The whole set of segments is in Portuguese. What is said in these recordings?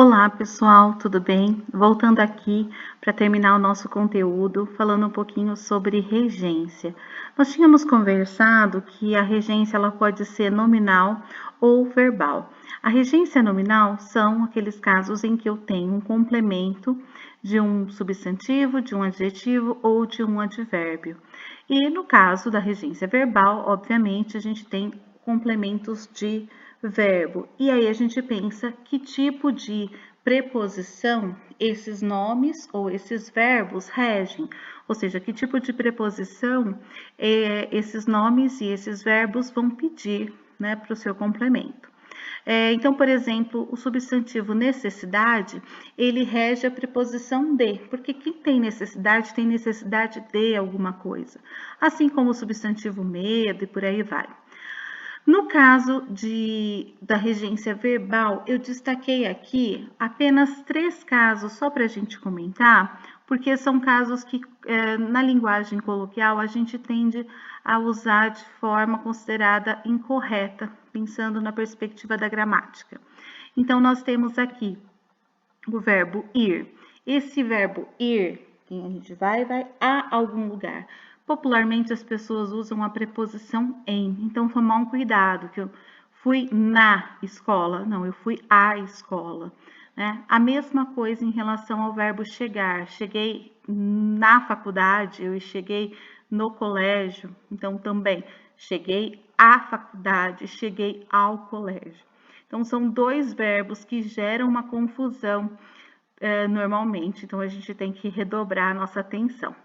Olá pessoal, tudo bem? Voltando aqui para terminar o nosso conteúdo, falando um pouquinho sobre regência. Nós tínhamos conversado que a regência ela pode ser nominal ou verbal. A regência nominal são aqueles casos em que eu tenho um complemento de um substantivo, de um adjetivo ou de um advérbio. E no caso da regência verbal, obviamente, a gente tem complementos de verbo. E aí a gente pensa que tipo de preposição esses nomes ou esses verbos regem, ou seja, que tipo de preposição esses nomes e esses verbos vão pedir, né, para o seu complemento. Então, por exemplo, o substantivo necessidade, ele rege a preposição de, porque quem tem necessidade de alguma coisa, assim como o substantivo medo e por aí vai. No caso da regência verbal, eu destaquei aqui apenas 3 casos, só para a gente comentar, porque são casos que, na linguagem coloquial, a gente tende a usar de forma considerada incorreta, pensando na perspectiva da gramática. Então, nós temos aqui o verbo ir. Esse verbo ir, a gente vai a algum lugar. Popularmente as pessoas usam a preposição em, então tomar um cuidado, que eu fui na escola, não, eu fui à escola, né? A mesma coisa em relação ao verbo chegar, cheguei na faculdade, eu cheguei no colégio, então também cheguei à faculdade, cheguei ao colégio. Então são 2 verbos que geram uma confusão normalmente, então a gente tem que redobrar a nossa atenção.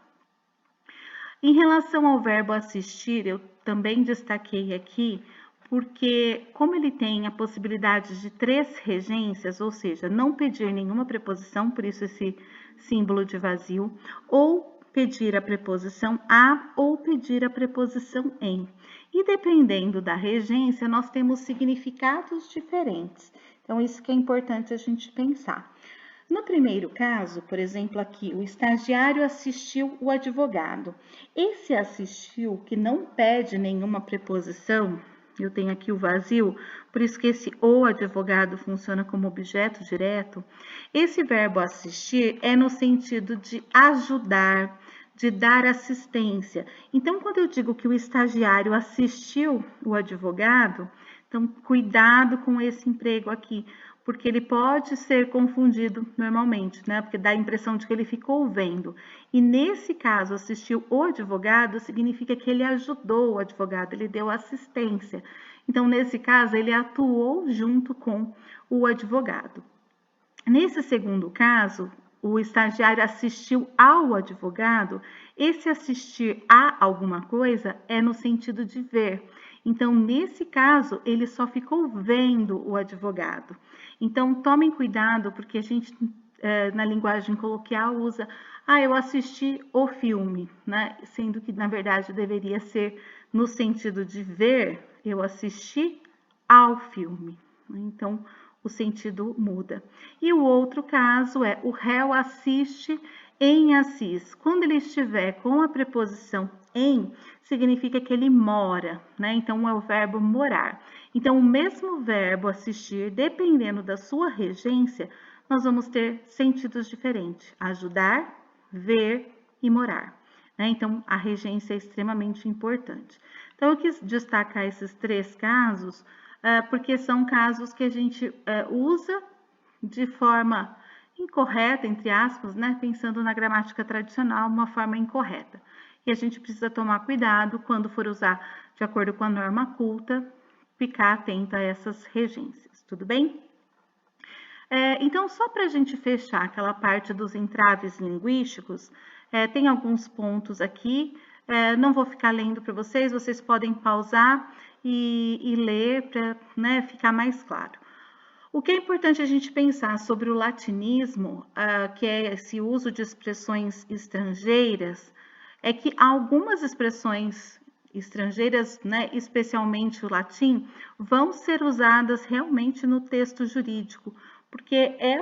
Em relação ao verbo assistir, eu também destaquei aqui, porque como ele tem a possibilidade de 3 regências, ou seja, não pedir nenhuma preposição, por isso esse símbolo de vazio, ou pedir a preposição a ou pedir a preposição em. E dependendo da regência, nós temos significados diferentes. Então, isso que é importante a gente pensar. No primeiro caso, por exemplo, aqui, o estagiário assistiu o advogado. Esse assistiu, que não pede nenhuma preposição, eu tenho aqui o vazio, por isso que esse o advogado funciona como objeto direto. Esse verbo assistir é no sentido de ajudar, de dar assistência. Então, quando eu digo que o estagiário assistiu o advogado, então cuidado com esse emprego aqui, porque ele pode ser confundido normalmente, né? Porque dá a impressão de que ele ficou vendo. E nesse caso, assistiu o advogado significa que ele ajudou o advogado, ele deu assistência. Então, nesse caso, ele atuou junto com o advogado. Nesse segundo caso, o estagiário assistiu ao advogado. Esse assistir a alguma coisa é no sentido de ver. Então, nesse caso, ele só ficou vendo o advogado. Então, tomem cuidado, porque a gente, na linguagem coloquial, usa eu assisti o filme, né? Sendo que, na verdade, deveria ser no sentido de ver, eu assisti ao filme. Então, o sentido muda. E o outro caso é o réu assiste em Assis. Quando ele estiver com a preposição em, significa que ele mora, né? Então é o verbo morar. Então o mesmo verbo assistir, dependendo da sua regência, nós vamos ter sentidos diferentes: ajudar, ver e morar. Né? Então a regência é extremamente importante. Então eu quis destacar esses 3 casos porque são casos que a gente usa de forma incorreta, entre aspas, né? Pensando na gramática tradicional, uma forma incorreta. E a gente precisa tomar cuidado quando for usar de acordo com a norma culta, ficar atenta a essas regências, tudo bem? Então, só para a gente fechar aquela parte dos entraves linguísticos, tem alguns pontos aqui, não vou ficar lendo para vocês, vocês podem pausar e ler para, né, ficar mais claro. O que é importante a gente pensar sobre o latinismo, que é esse uso de expressões estrangeiras, é que algumas expressões estrangeiras, né, especialmente o latim, vão ser usadas realmente no texto jurídico, porque é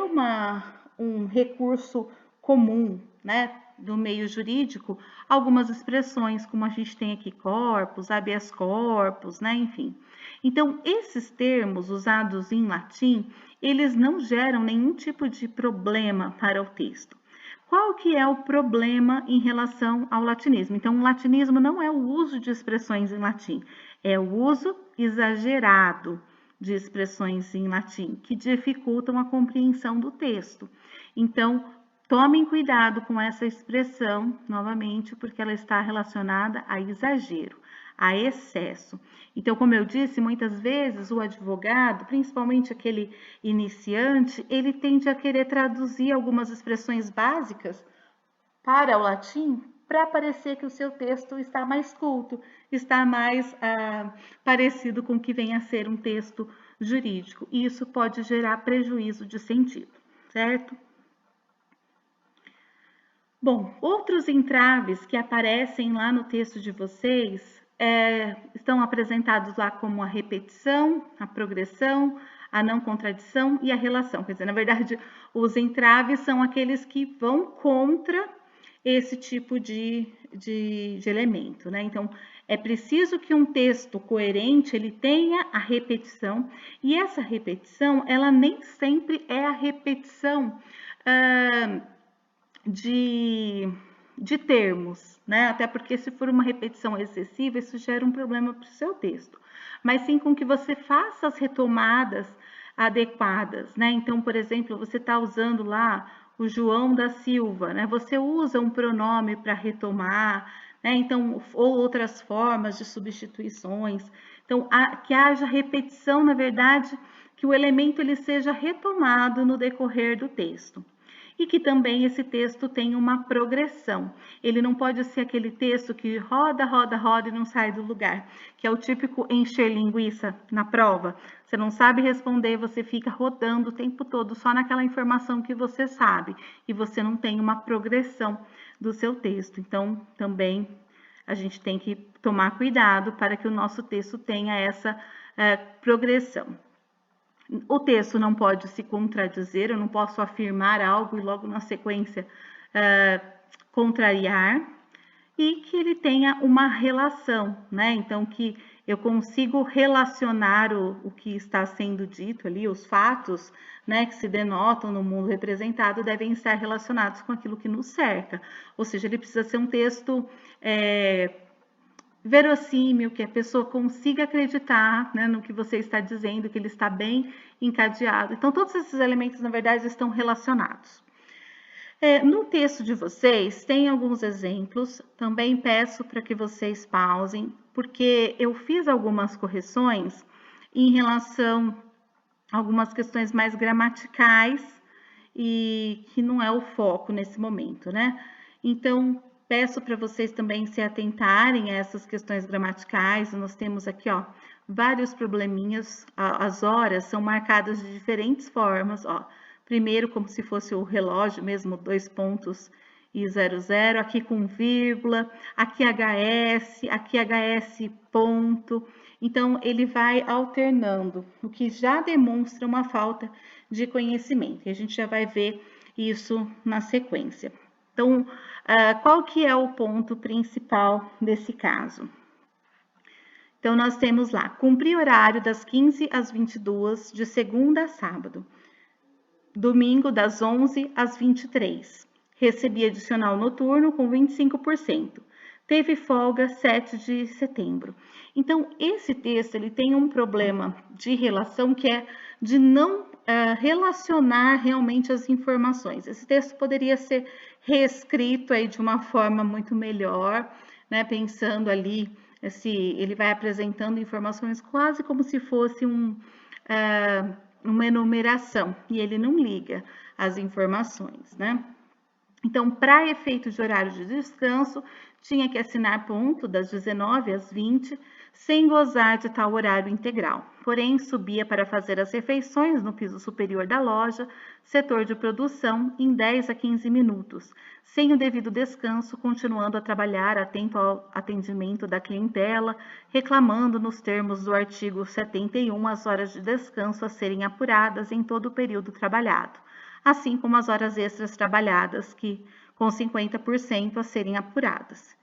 um recurso comum, né, do meio jurídico, algumas expressões, como a gente tem aqui corpus, habeas corpus, né, enfim. Então, esses termos usados em latim, eles não geram nenhum tipo de problema para o texto. Qual que é o problema em relação ao latinismo? Então, o latinismo não é o uso de expressões em latim, é o uso exagerado de expressões em latim, que dificultam a compreensão do texto. Então, tomem cuidado com essa expressão, novamente, porque ela está relacionada a exagero, a excesso. Então, como eu disse, muitas vezes o advogado, principalmente aquele iniciante, ele tende a querer traduzir algumas expressões básicas para o latim para parecer que o seu texto está mais culto, está mais parecido com o que vem a ser um texto jurídico. E isso pode gerar prejuízo de sentido, certo? Bom, outros entraves que aparecem lá no texto de vocês estão apresentados lá como a repetição, a progressão, a não contradição e a relação. Quer dizer, na verdade, os entraves são aqueles que vão contra esse tipo de elemento, né? Então, é preciso que um texto coerente ele tenha a repetição, e essa repetição, ela nem sempre é a repetição de termos, né? Até porque se for uma repetição excessiva, isso gera um problema para o seu texto. Mas sim com que você faça as retomadas adequadas, né? Então, por exemplo, você está usando lá o João da Silva, né? Você usa um pronome para retomar, né? Então, ou outras formas de substituições. Então, que haja repetição, na verdade, que o elemento ele seja retomado no decorrer do texto. E que também esse texto tenha uma progressão. Ele não pode ser aquele texto que roda, roda, roda e não sai do lugar, que é o típico encher linguiça na prova. Você não sabe responder, você fica rodando o tempo todo só naquela informação que você sabe e você não tem uma progressão do seu texto. Então, também a gente tem que tomar cuidado para que o nosso texto tenha essa progressão. O texto não pode se contradizer, eu não posso afirmar algo e logo na sequência contrariar, e que ele tenha uma relação, né? Então, que eu consigo relacionar o que está sendo dito ali, os fatos, né, que se denotam no mundo representado devem estar relacionados com aquilo que nos cerca. Ou seja, ele precisa ser um texto verossímil, que a pessoa consiga acreditar, né, no que você está dizendo, que ele está bem encadeado. Então, todos esses elementos, na verdade, estão relacionados. No texto de vocês, tem alguns exemplos, também peço para que vocês pausem, porque eu fiz algumas correções em relação a algumas questões mais gramaticais e que não é o foco nesse momento, né? Então, peço para vocês também se atentarem a essas questões gramaticais. Nós temos aqui, ó, vários probleminhas. As horas são marcadas de diferentes formas, ó. Primeiro, como se fosse o relógio mesmo, 2 pontos e 00, aqui com vírgula, aqui HS, aqui HS ponto. Então, ele vai alternando, o que já demonstra uma falta de conhecimento. E a gente já vai ver isso na sequência. Então, qual que é o ponto principal desse caso? Então, nós temos lá, cumprir horário das 15 às 22, de segunda a sábado. Domingo, das 11 às 23. Recebi adicional noturno com 25%. Teve folga 7 de setembro. Então, esse texto ele tem um problema de relação que é de não relacionar realmente as informações. Esse texto poderia ser reescrito aí de uma forma muito melhor, né? Pensando ali, ele vai apresentando informações quase como se fosse uma enumeração, e ele não liga as informações, né? Então, para efeito de horário de descanso, tinha que assinar ponto das 19 às 20, sem gozar de tal horário integral. Porém, subia para fazer as refeições no piso superior da loja, setor de produção, em 10 a 15 minutos, sem o devido descanso, continuando a trabalhar atento ao atendimento da clientela, reclamando nos termos do artigo 71 as horas de descanso a serem apuradas em todo o período trabalhado, assim como as horas extras trabalhadas, que com 50% a serem apuradas.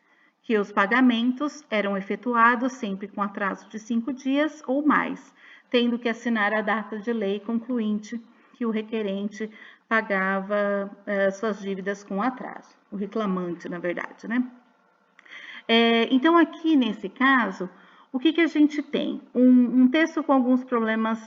que os pagamentos eram efetuados sempre com atraso de 5 dias ou mais, tendo que assinar a data de lei concluinte que o requerente pagava suas dívidas com atraso, o reclamante, na verdade, né? Então, aqui nesse caso, o que a gente tem? Um texto com alguns problemas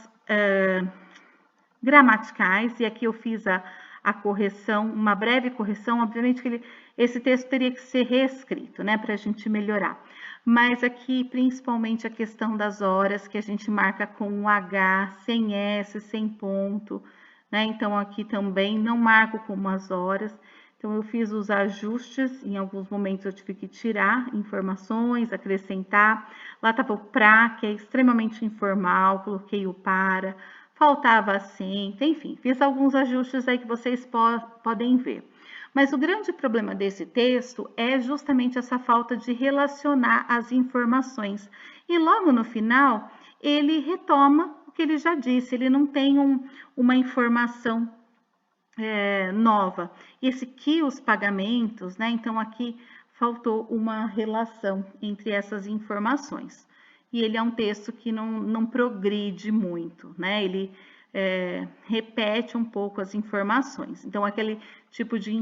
gramaticais, e aqui eu fiz a correção, uma breve correção, obviamente que esse texto teria que ser reescrito, né, para a gente melhorar. Mas aqui, principalmente a questão das horas, que a gente marca com um H, sem S, sem ponto, né, então aqui também não marco como as horas. Então, eu fiz os ajustes, em alguns momentos eu tive que tirar informações, acrescentar. Lá estava o pra, que é extremamente informal, coloquei o para, faltava acento, enfim, fiz alguns ajustes aí que vocês podem ver. Mas o grande problema desse texto é justamente essa falta de relacionar as informações. E logo no final, ele retoma o que ele já disse, ele não tem uma informação nova. Esse que os pagamentos, né? Então aqui faltou uma relação entre essas informações. E ele é um texto que não progride muito, né? Ele repete um pouco as informações. Então, aquele tipo de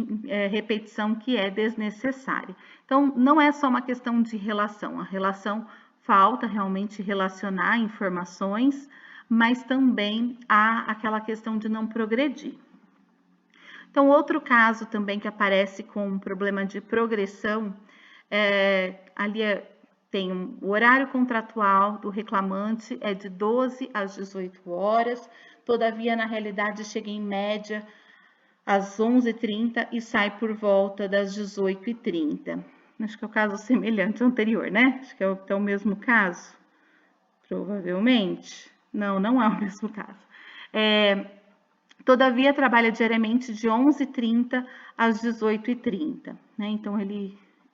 repetição que é desnecessária. Então, não é só uma questão de relação. A relação falta realmente relacionar informações, mas também há aquela questão de não progredir. Então, outro caso também que aparece com um problema de progressão, ali tem o horário contratual do reclamante é de 12 às 18 horas, todavia, na realidade, chega em média às 11h30 e sai por volta das 18h30. Acho que é o caso semelhante ao anterior, né? Acho que é o mesmo caso, provavelmente. Não é o mesmo caso. Todavia, trabalha diariamente de 11h30 às 18h30, né? Então,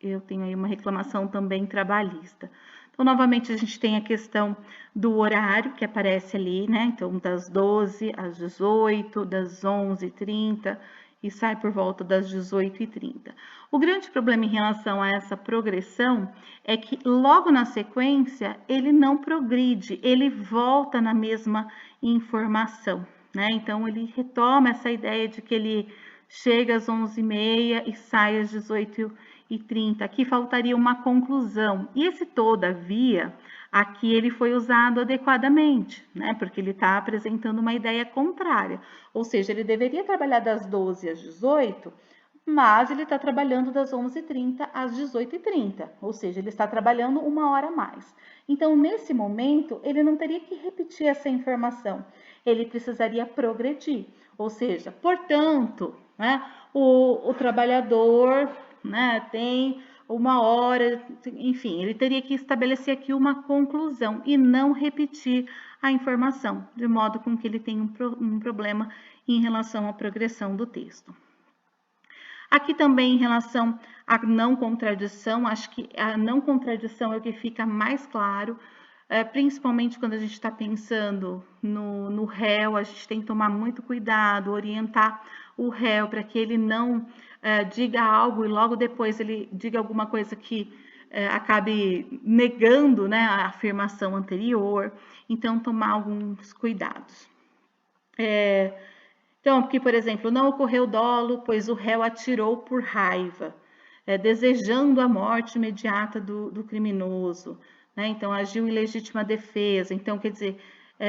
eu tenho aí uma reclamação também trabalhista. Então, novamente, a gente tem a questão do horário que aparece ali, né? Então, das 12 às 18, das 11h30 e sai por volta das 18h30. O grande problema em relação a essa progressão é que logo na sequência ele não progride, ele volta na mesma informação, né? Então, ele retoma essa ideia de que ele chega às 11h30 e sai às 18h30. Aqui faltaria uma conclusão. E esse todavia, aqui ele foi usado adequadamente, né? Porque ele está apresentando uma ideia contrária. Ou seja, ele deveria trabalhar das 12 às 18, mas ele está trabalhando das 11h30 às 18h30. Ou seja, ele está trabalhando uma hora a mais. Então, nesse momento, ele não teria que repetir essa informação. Ele precisaria progredir. Ou seja, portanto, né, o trabalhador, né, tem uma hora, enfim, ele teria que estabelecer aqui uma conclusão e não repetir a informação, de modo com que ele tenha um problema em relação à progressão do texto. Aqui também em relação à não contradição, acho que a não contradição é o que fica mais claro, principalmente quando a gente está pensando no réu, a gente tem que tomar muito cuidado, orientar o réu para que ele não diga algo e logo depois ele diga alguma coisa que acabe negando, né, a afirmação anterior. Então, tomar alguns cuidados. Então, porque, por exemplo, não ocorreu dolo, pois o réu atirou por raiva, desejando a morte imediata do criminoso, né? Então, agiu em legítima defesa. Então, quer dizer,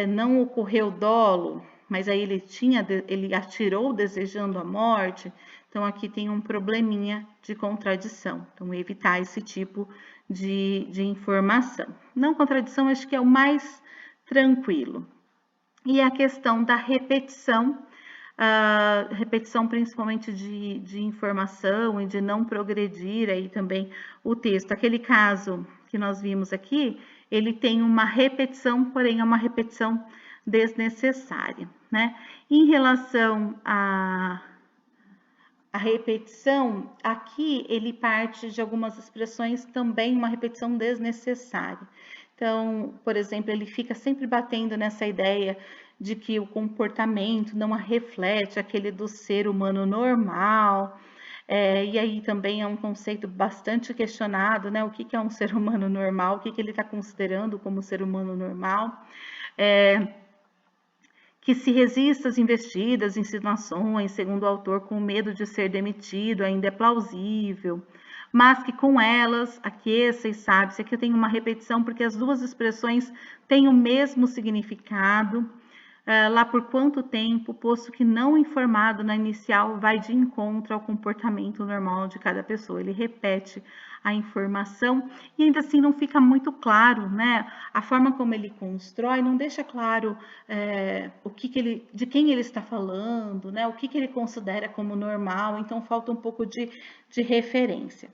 não ocorreu dolo, mas aí ele atirou desejando a morte. Então, aqui tem um probleminha de contradição. Então, evitar esse tipo de informação. Não contradição, acho que é o mais tranquilo. E a questão da repetição, repetição principalmente de informação e de não progredir aí também o texto. Aquele caso que nós vimos aqui, ele tem uma repetição, porém é uma repetição desnecessária, né? Em relação à repetição, aqui ele parte de algumas expressões também uma repetição desnecessária. Então, por exemplo, ele fica sempre batendo nessa ideia de que o comportamento não reflete aquele do ser humano normal. E aí também é um conceito bastante questionado, né? O que é um ser humano normal? O que ele está considerando como ser humano normal? Que se resista às investidas, insinuações, segundo o autor, com medo de ser demitido, ainda é plausível, mas que com elas aqueça e sabe-se. Aqui eu tenho uma repetição porque as duas expressões têm o mesmo significado. Lá por quanto tempo, posto que não informado na inicial, vai de encontro ao comportamento normal de cada pessoa. Ele repete a informação e ainda assim não fica muito claro, né? A forma como ele constrói não deixa claro de quem ele está falando, né? O que ele considera como normal, então falta um pouco de referência.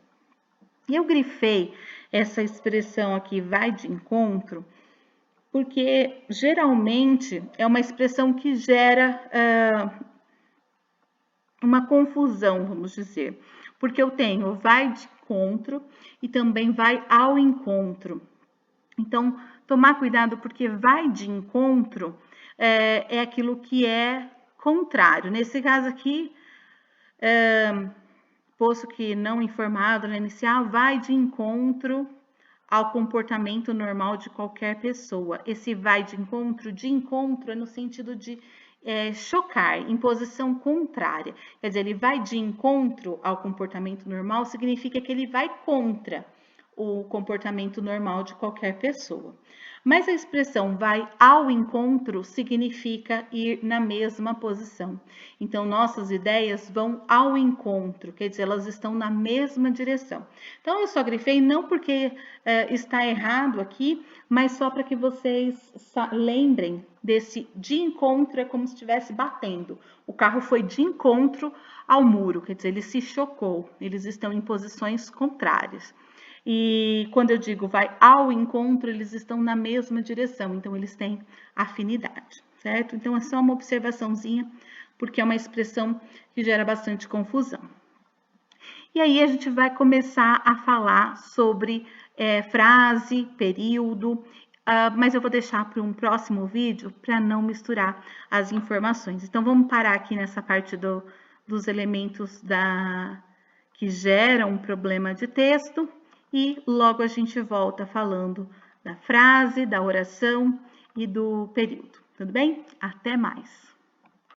E eu grifei essa expressão aqui, vai de encontro, porque geralmente é uma expressão que gera uma confusão, vamos dizer, porque eu tenho vai de encontro e também vai ao encontro. Então, tomar cuidado porque vai de encontro é aquilo que é contrário. Nesse caso aqui, posto que não informado na inicial, vai de encontro ao comportamento normal de qualquer pessoa. Esse vai de encontro é no sentido de chocar, em posição contrária. Quer dizer, ele vai de encontro ao comportamento normal, significa que ele vai contra o comportamento normal de qualquer pessoa. Mas a expressão vai ao encontro significa ir na mesma posição. Então, nossas ideias vão ao encontro, quer dizer, elas estão na mesma direção. Então, eu só grifei não porque está errado aqui, mas só para que vocês lembrem desse de encontro, é como se estivesse batendo. O carro foi de encontro ao muro, quer dizer, ele se chocou, eles estão em posições contrárias. E quando eu digo vai ao encontro, eles estão na mesma direção, então eles têm afinidade, certo? Então é só uma observaçãozinha, porque é uma expressão que gera bastante confusão. E aí a gente vai começar a falar sobre frase, período, mas eu vou deixar para um próximo vídeo para não misturar as informações. Então vamos parar aqui nessa parte dos elementos que geram um problema de texto e logo a gente volta falando da frase, da oração e do período. Tudo bem? Até mais!